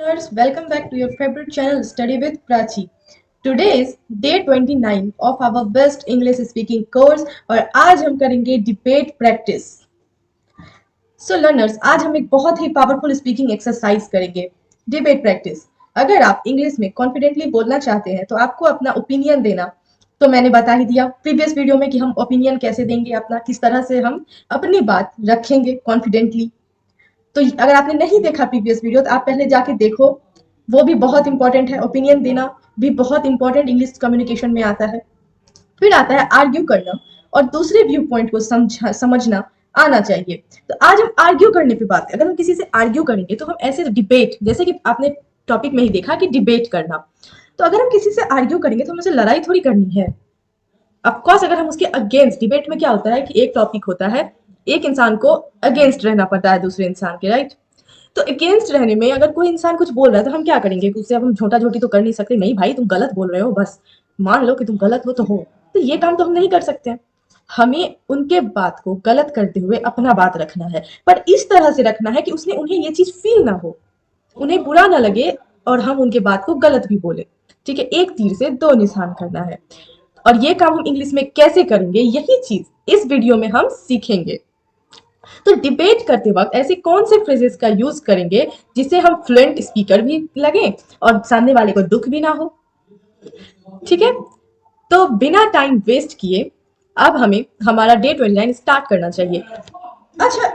Listeners, welcome back to your favorite channel, Study with Prachi. Today is day 29 of our best English speaking course और आज हम करेंगे debate practice. सो learners, आज हम एक बहुत ही पावरफुल स्पीकिंग एक्सरसाइज करेंगे, डिबेट प्रैक्टिस। अगर आप इंग्लिश में कॉन्फिडेंटली बोलना चाहते हैं तो आपको अपना ओपिनियन देना तो मैंने बता ही दिया प्रीवियस वीडियो में कि हम ओपिनियन कैसे देंगे, अपना किस तरह से हम अपनी बात रखेंगे कॉन्फिडेंटली। तो अगर आपने नहीं देखा प्रीवियस वीडियो तो आप पहले जाके देखो, वो भी बहुत इंपॉर्टेंट है। ओपिनियन देना भी बहुत इंपॉर्टेंट इंग्लिश कम्युनिकेशन में आता है। फिर आता है आर्ग्यू करना और दूसरे व्यू पॉइंट को समझना आना चाहिए। तो आज हम आर्ग्यू करने पे बात करें। अगर हम किसी से आर्ग्यू करेंगे तो हम ऐसे डिबेट, जैसे कि आपने टॉपिक में ही देखा कि डिबेट करना, तो अगर हम किसी से आर्ग्यू करेंगे तो हमें उसे लड़ाई थोड़ी करनी है। ऑफकोर्स अगर हम उसके अगेंस्ट, डिबेट में क्या होता है कि एक टॉपिक होता है, एक इंसान को अगेंस्ट रहना पड़ता है दूसरे इंसान के, राइट। तो अगेंस्ट रहने में अगर कोई इंसान कुछ बोल रहा है तो हम क्या करेंगे, उससे अब हम झोटा झोटी तो कर नहीं सकते, नहीं भाई तुम गलत बोल रहे हो, बस मान लो कि तुम गलत हो तो हो। तो ये काम तो हम नहीं कर सकते हैं। हमें उनके बात को गलत करते हुए अपना बात रखना है, पर इस तरह से रखना है कि उसने उन्हें ये चीज फील ना हो, उन्हें बुरा ना लगे और हम उनके बात को गलत भी बोले। ठीक है, एक तीर से दो निशान करना है। और ये काम हम इंग्लिश में कैसे करेंगे, यही चीज इस वीडियो में हम सीखेंगे। तो डिबेट करते वक्त ऐसे कौन से फ्रेजेस का यूज करेंगे जिससे हम फ्लुएंट स्पीकर भी लगे और सामने वाले को दुख भी ना हो। ठीक है, तो बिना टाइम वेस्ट किए अब हमें हमारा डे 29 स्टार्ट करना चाहिए। अच्छा,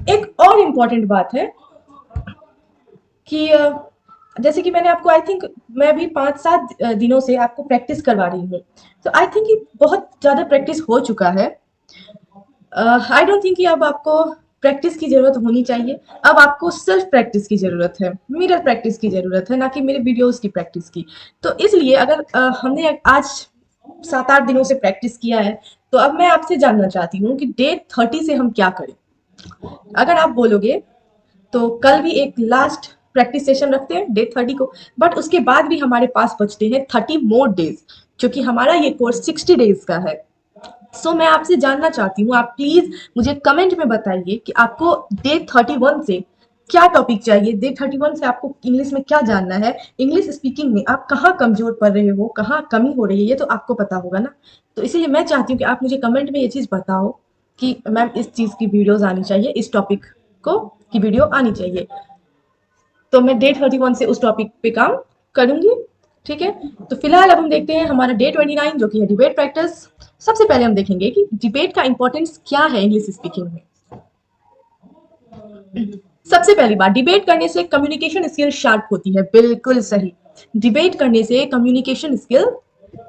एक और इम्पॉर्टेंट बात है कि जैसे कि मैंने आपको, आई थिंक मैं भी 5-7 दिनों से आपको प्रैक्टिस करवा रही हूँ, तो आई थिंक बहुत ज्यादा प्रैक्टिस हो चुका है। आई डोंट थिंक कि अब आपको प्रैक्टिस की जरूरत होनी चाहिए। अब आपको सेल्फ प्रैक्टिस की जरूरत है, मिरर प्रैक्टिस की जरूरत है, ना कि मेरे वीडियोस की प्रैक्टिस की। तो इसलिए अगर हमने आज 7-8 दिनों से प्रैक्टिस किया है, तो अब मैं आपसे जानना चाहती हूँ कि डे 30 से हम क्या करें। अगर आप बोलोगे तो कल भी एक लास्ट प्रैक्टिस सेशन रखते हैं डे 30 को, बट उसके बाद भी हमारे पास बचते हैं 30 मोर डेज, क्योंकि हमारा ये कोर्स 60 डेज का है। मैं आपसे जानना चाहती हूँ, आप प्लीज मुझे कमेंट में बताइए कि आपको डे 31 से क्या टॉपिक चाहिए, डे 31 से आपको इंग्लिश में क्या जानना है, इंग्लिश स्पीकिंग में आप कहाँ कमजोर पड़ रहे हो, कहाँ कमी हो रही है, ये तो आपको पता होगा ना। तो इसीलिए मैं चाहती हूँ कि आप मुझे कमेंट में ये चीज बताओ कि मैम इस चीज की वीडियोस आनी चाहिए, इस टॉपिक को की वीडियो आनी चाहिए। तो मैं डे 31 से उस टॉपिक पे काम करूंगी। ठीक है, तो फिलहाल अब हम देखते हैं हमारा डे 29 जो कि है डिबेट प्रैक्टिस। सबसे पहले हम देखेंगे कि डिबेट का इंपॉर्टेंस क्या है इंग्लिश स्पीकिंग में। सबसे पहली बात, डिबेट करने से कम्युनिकेशन स्किल शार्प होती है। बिल्कुल सही, डिबेट करने से कम्युनिकेशन स्किल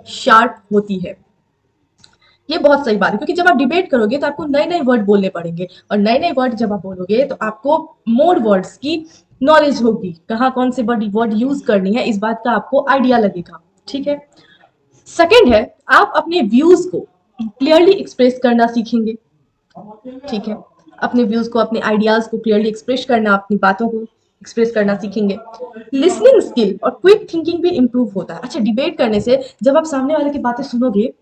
शार्प होती है। ये बहुत सही बात है, क्योंकि जब आप डिबेट करोगे तो आपको नए नए वर्ड बोलने पड़ेंगे, और नए नए वर्ड जब आप बोलोगे तो आपको मोर वर्ड्स की नॉलेज होगी, कहाँ कौन से वर्ड वर्ड यूज करनी है, इस बात का आपको आइडिया लगेगा। ठीक है, सेकंड है, आप अपने व्यूज को क्लियरली एक्सप्रेस करना सीखेंगे। ठीक है, अपने व्यूज को, अपने आइडियाज को क्लियरली एक्सप्रेस करना, अपनी बातों को एक्सप्रेस करना सीखेंगे। लिसनिंग स्किल और क्विक थिंकिंग भी इंप्रूव होता है। अच्छा, डिबेट करने से जब आप सामने वाले की बातें सुनोगे,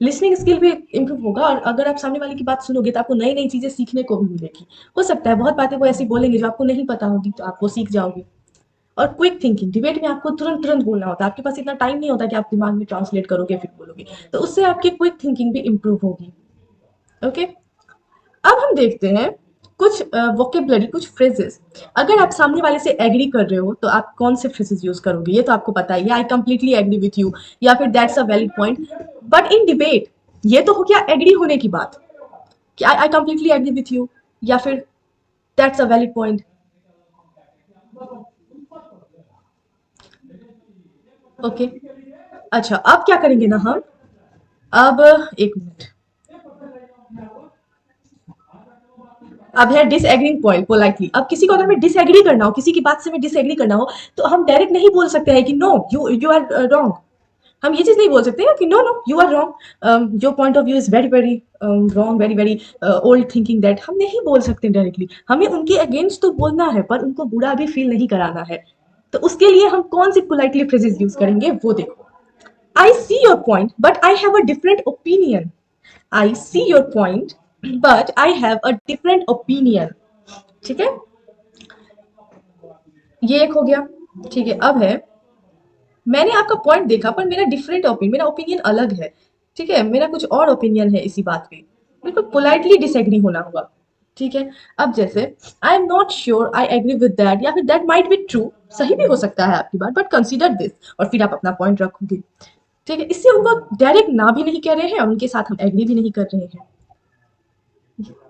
लिसनिंग स्किल भी इंप्रूव होगा, और अगर आप सामने वाले की बात सुनोगे तो आपको नई नई चीजें सीखने को भी मिलेगी। हो सकता है बहुत बातें वो ऐसी बोलेंगे जो आपको नहीं पता होगी, तो आप वो सीख जाओगे। और क्विक थिंकिंग, डिबेट में आपको तुरंत तुरंत बोलना होता है, आपके पास इतना टाइम नहीं होता कि आप दिमाग में ट्रांसलेट करोगे फिर बोलोगे, तो उससे आपकी क्विक थिंकिंग भी इंप्रूव होगी। ओके, अब हम देखते हैं कुछ वोकेबलरी, कुछ फ्रेजेस। अगर आप सामने वाले से एग्री कर रहे हो तो आप कौन से फ्रेजेस यूज करोगे, ये तो आपको पता ही है, I completely agree with you, या फिर that's a valid point. But in debate ये तो हो गया एग्री होने की बात, कि I completely agree with you, या फिर that's a valid point. Okay, अच्छा अब क्या करेंगे ना हम, अब एक मिनट, अब है डिसएग्रीइंग पॉइंट पोलाइटली। अब किसी को अगर मैं डिसएग्री करना हो, किसी की बात से मैं डिसएग्री करना हो, तो हम डायरेक्ट नहीं बोल सकते हैं कि no you you are wrong. हम ये चीज नहीं बोल सकते हैं कि no no you are wrong, your point of view is very very wrong, very very old thinking that, हम नहीं बोल सकते डायरेक्टली। हमें उनके अगेंस्ट तो बोलना है, पर उनको बुरा भी फील नहीं कराना है। तो उसके लिए हम कौन सी पोलाइटली फ्रेजेस यूज करेंगे वो देखो। I see your point but I have a different opinion. I see your point but I have a different opinion. ठीक है, ये एक हो गया। ठीक है, अब है मैंने आपका पॉइंट देखा पर मेरा ओपिनियन अलग है। ठीक है, मेरा कुछ और ओपिनियन है इसी बात पे। बिल्कुल पोलाइटली डिसएग्री होना होगा। ठीक है, अब जैसे I am not sure I agree with that, या फिर दैट माइट बी ट्रू, सही भी हो सकता है आपकी बात, बट कंसीडर दिस, और फिर आप अपना पॉइंट रखोगे। ठीक है, इससे उनको डायरेक्ट ना भी नहीं कह रहे हैं और उनके साथ हम एग्री भी नहीं कर रहे हैं।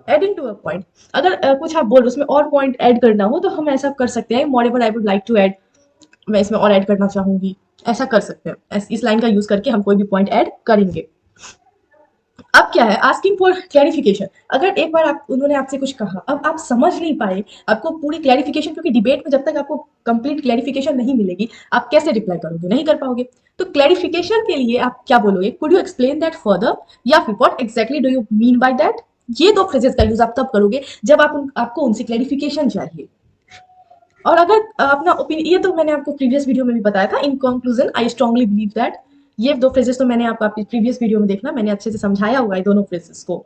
एडिंग टू अ पॉइंट, अगर कुछ आप बोल रहे हो उसमें और पॉइंट ऐड करना हो तो हम ऐसा कर सकते हैं, moreover I would like to add, मैं इसमें और ऐड करना चाहूंगी, ऐसा कर सकते हैं। इस लाइन का यूज करके हम कोई भी पॉइंट ऐड करेंगे। अब क्या है, आस्किंग फॉर क्लैरिफिकेशन, अगर एक बार आप उन्होंने आपसे कुछ कहा, अब आप समझ नहीं पाए, आपको पूरी क्लैरिफिकेशन, क्योंकि डिबेट में जब तक आपको कंप्लीट क्लैरिफिकेशन नहीं मिलेगी आप कैसे रिप्लाई करोगे, नहीं कर पाओगे। तो क्लैरिफिकेशन के लिए आप क्या बोलोगे, could you explain that further, या फिर what exactly do you mean by that. ये दो फ्रेजेस का यूज आप तब करोगे जब आपको उनसे क्लैरिफिकेशन चाहिए। और अगर अपना ओपिनियन, ये तो मैंने आपको प्रीवियस वीडियो में भी बताया था, in conclusion I strongly believe that, ये दो फ्रेजेस तो मैंने आपको प्रीवियस वीडियो में देखना, मैंने अच्छे से समझाया हुआ है दोनों फ्रेजेस को।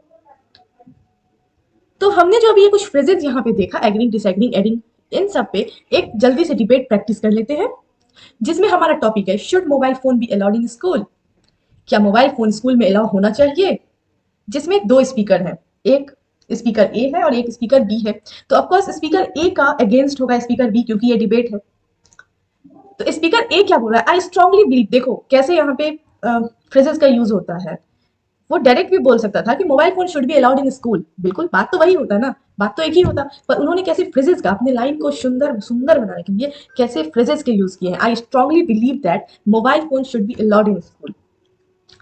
तो हमने जो अभी ये कुछ फ्रेजेस यहाँ पे देखा, एग्रीइंग, डिसएग्रीइंग, एडिंग, इन सब पे एक जल्दी से डिबेट प्रैक्टिस कर लेते हैं, जिसमें हमारा टॉपिक है, should mobile phone B allowed in school, क्या मोबाइल फोन स्कूल में अलाउ होना चाहिए। जिसमें दो स्पीकर हैं, एक स्पीकर ए है और एक स्पीकर बी है। तो ऑफकोर्स स्पीकर ए का अगेंस्ट होगा स्पीकर बी, क्योंकि ये डिबेट है। तो स्पीकर ए क्या बोल रहा है, आई स्ट्रांगली बिलीव, देखो कैसे यहाँ पे फ्रेजेस का यूज होता है। वो डायरेक्ट भी बोल सकता था कि mobile phone should be allowed in school, बिल्कुल बात तो वही होता ना, बात तो एक ही होता, पर उन्होंने कैसे फ्रेजेस का अपने लाइन को सुंदर सुंदर बनाने के लिए कैसे फ्रेजेस के यूज किए हैं। I strongly believe that mobile phone should be allowed in school,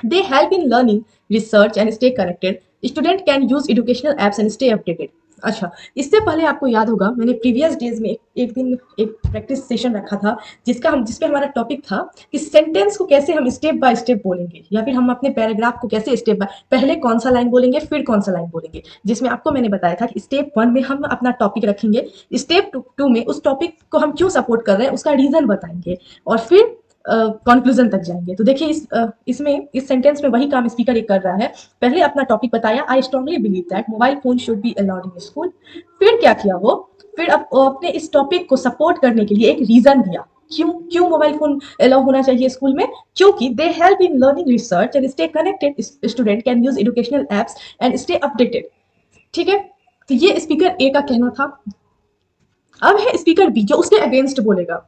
they help in learning, research and stay connected. Student can use educational apps and stay updated. अच्छा, इससे पहले आपको याद होगा मैंने प्रीवियस डेज में एक दिन एक प्रैक्टिस सेशन रखा था, जिसपे हमारा टॉपिक था कि सेंटेंस को कैसे हम स्टेप बाय स्टेप बोलेंगे, या फिर हम अपने पैराग्राफ को कैसे स्टेप बाय, पहले कौन सा लाइन बोलेंगे फिर कौन सा लाइन बोलेंगे। जिसमें आपको मैंने बताया था कि स्टेप 1 में हम अपना टॉपिक रखेंगे, स्टेप 2 में उस टॉपिक को हम क्यों सपोर्ट कर रहे हैं उसका रीजन बताएंगे, और फिर कंक्लूजन तक जाएंगे। तो देखिए इस सेंटेंस में वही काम स्पीकर एक कर रहा है, पहले अपना टॉपिक बताया, I strongly believe that mobile phone should be allowed in school, फिर क्या किया वो, फिर अपने इस टॉपिक को सपोर्ट करने के लिए एक रीजन दिया, क्यों क्यों मोबाइल फोन अलाउ होना चाहिए स्कूल में, क्योंकि they help in learning, research and stay connected, student can use educational apps and stay updated. ठीक है, तो ये स्पीकर ए का कहना था। अब है स्पीकर बी जो उसके अगेंस्ट बोलेगा।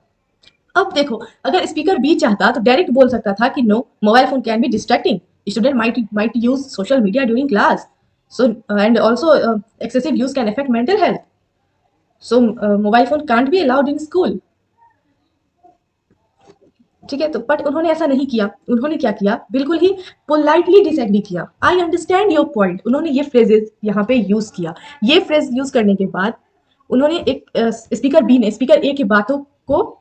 अब देखो, अगर स्पीकर बी चाहता तो डायरेक्ट बोल सकता था कि no, mobile phone can be distracting, student might use social media during class, so and also excessive use can affect mental health, so mobile phone can't be allowed in school. ठीक है, तो but उन्होंने ऐसा नहीं किया, उन्होंने क्या किया, बिल्कुल ही पोलाइटली डिसएग्री किया। आई अंडरस्टैंड योर पॉइंट, उन्होंने ये फ्रेजेस यहाँ पे यूज किया। ये फ्रेज यूज करने के बाद उन्होंने एक स्पीकर बी ने स्पीकर ए की बातों को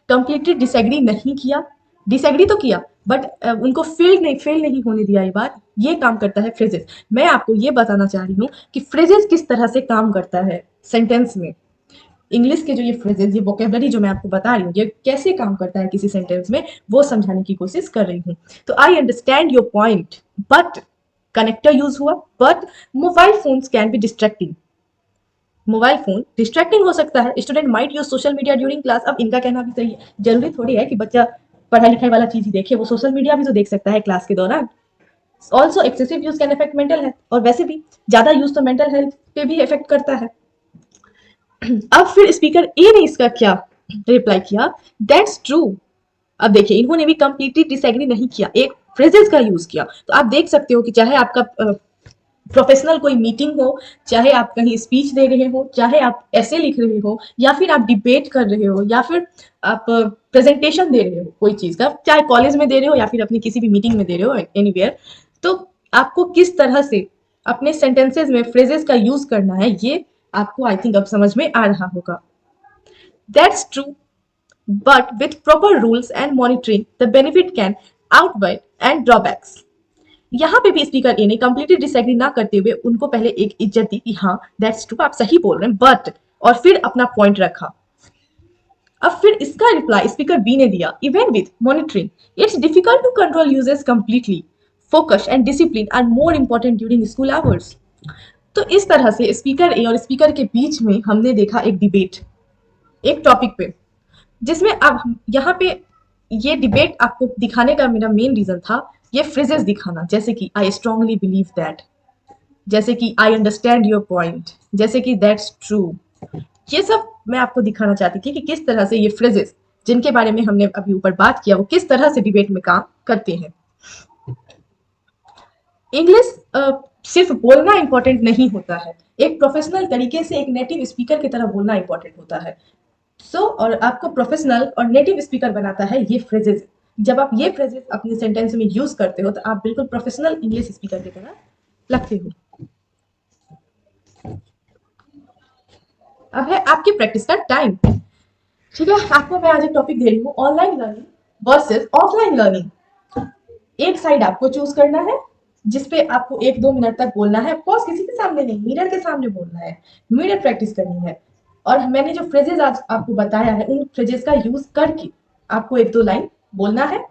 कंप्लीटली डिसएग्री नहीं किया, डिसएग्री तो किया बट उनको फेल नहीं होने दिया। ये बात, ये काम करता है फ्रेजेस। मैं आपको ये बताना चाह रही हूँ कि फ्रेजेस किस तरह से काम करता है सेंटेंस में, इंग्लिश के जो ये फ्रेजेस, ये वोकेबलरी जो मैं आपको बता रही हूँ, ये कैसे काम करता है किसी सेंटेंस में, वो समझाने की कोशिश कर रही हूँ। तो I understand your point, but connector use हुआ, but mobile phones can be distracting, mobile phone distracting हो सकता है, student might use social media during class. अब इनका कहना भी सही है, जरूरी थोड़ी है कि बच्चा पढ़ाई लिखाई वाला चीज ही देखे, वो सोशल मीडिया भी तो देख सकता है क्लास के दौरान। Also excessive use can affect mental health, और वैसे भी ज्यादा यूज तो मेंटल हेल्थ पे भी इफेक्ट करता है। अब फिर स्पीकर ए ने इसका क्या रिप्लाई किया, दैट्स ट्रू। अब देखिए इन्होंने भी कंप्लीटली डिसएग्री नहीं किया, एक फ्रेजेस का यूज किया। तो आप देख सकते हो कि चाहे आपका प्रोफेशनल कोई मीटिंग हो, चाहे आप कहीं स्पीच दे रहे हो, चाहे आप ऐसे लिख रहे हो, या फिर आप डिबेट कर रहे हो, या फिर आप प्रेजेंटेशन दे रहे हो कोई चीज का, चाहे कॉलेज में दे रहे हो या फिर अपनी किसी भी मीटिंग में दे रहे हो, एनीवेयर, तो आपको किस तरह से अपने सेंटेंसेस में फ्रेजेस का यूज करना है, ये आपको आई थिंक अब समझ में आ रहा होगा। That's true, but with proper rules and monitoring the benefit can outweigh and drawbacks. यहाँ पे भी स्पीकर ए ने कंप्लीटली डिसएग्री ना करते हुए उनको पहले एक इज्जत दी कि हाँ दैट्स ट्रू, आप सही बोल रहे हैं, बट, और फिर अपना पॉइंट रखा। अब फिर इसका रिप्लाई स्पीकर बी ने दिया, even with monitoring it's difficult to control users completely, focus and discipline are more important during school hours. तो इस तरह से स्पीकर ए और स्पीकर के बीच में हमने देखा एक डिबेट, एक टॉपिक पे, जिसमें अब यहाँ पे ये डिबेट आपको दिखाने का मेरा मेन रीजन था ये फ्रेजेस दिखाना, जैसे कि आई स्ट्रांगली बिलीव दैट, जैसे कि आई अंडरस्टैंड योर पॉइंट, जैसे कि दैट्स ट्रू। ये सब मैं आपको दिखाना चाहती थी कि किस तरह से ये फ्रेजेस जिनके बारे में हमने अभी ऊपर बात किया वो किस तरह से डिबेट में काम करते हैं। इंग्लिश सिर्फ बोलना इंपॉर्टेंट नहीं होता है, एक प्रोफेशनल तरीके से एक नेटिव स्पीकर की तरह बोलना इंपॉर्टेंट होता है। और आपको प्रोफेशनल और नेटिव स्पीकर बनाता है ये फ्रेजेस। जब आप ये फ्रेजेस अपने सेंटेंस में यूज करते हो तो आप बिल्कुल प्रोफेशनल इंग्लिश स्पीकर की तरह लगते हो। अब है आपकी प्रैक्टिस का टाइम। ठीक है, आपको मैं आज एक टॉपिक दे रही हूँ, online learning versus offline learning. एक साइड आपको चूज करना है जिसपे आपको 1-2 मिनट तक बोलना है, ऑफकोर्स किसी के सामने नहीं, मिरर के सामने बोलना है, मिरर प्रैक्टिस करनी है। और मैंने जो फ्रेजेस आज आपको बताया है उन फ्रेजेस का यूज करके आपको 1-2 लाइन बोलना है,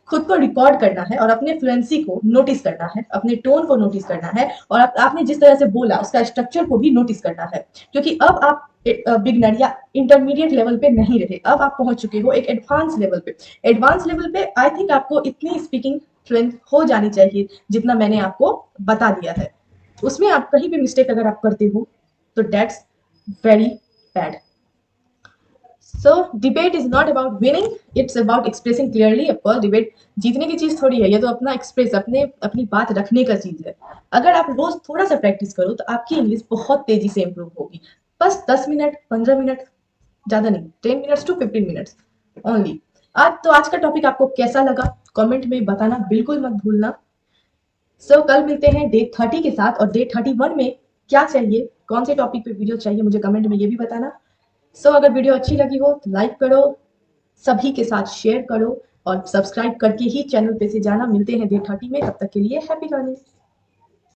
खुद को रिकॉर्ड करना है और अपने फ्लुएंसी को नोटिस करना है, अपने टोन को नोटिस करना है और आपने जिस तरह से बोला उसका स्ट्रक्चर को भी नोटिस करना है। क्योंकि अब आप बिगनर या इंटरमीडिएट लेवल पे नहीं रहे, अब आप पहुंच चुके हो एक एडवांस लेवल पे। एडवांस लेवल पे आई थिंक आपको इतनी स्पीकिंग फ्लुएंट हो जानी चाहिए जितना मैंने आपको बता दिया है। उसमें आप कहीं भी मिस्टेक अगर आप करते हो तो that's very bad. So debate is not about winning, it's about expressing clearly. Of course debate जीतने की चीज थोड़ी है, ये तो अपना एक्सप्रेस अपनी बात रखने का चीज है। अगर आप रोज थोड़ा सा प्रैक्टिस करो तो आपकी इंग्लिश बहुत तेजी से इंप्रूव होगी। बस 10 मिनट 15 मिनट, ज्यादा नहीं, 10 मिनट्स to 15 मिनट्स ओनली। आज का टॉपिक आपको कैसा लगा कमेंट में बताना बिल्कुल मत भूलना। कल मिलते हैं डे 30 के साथ, और डे 31 में क्या चाहिए, कौन से टॉपिक पे वीडियो चाहिए मुझे कमेंट में ये भी बताना। अगर वीडियो अच्छी लगी हो तो लाइक करो, सभी के साथ शेयर करो और सब्सक्राइब करके ही चैनल पे से जाना। मिलते हैं डे 30 में, तब तक के लिए हैप्पी लर्निंग।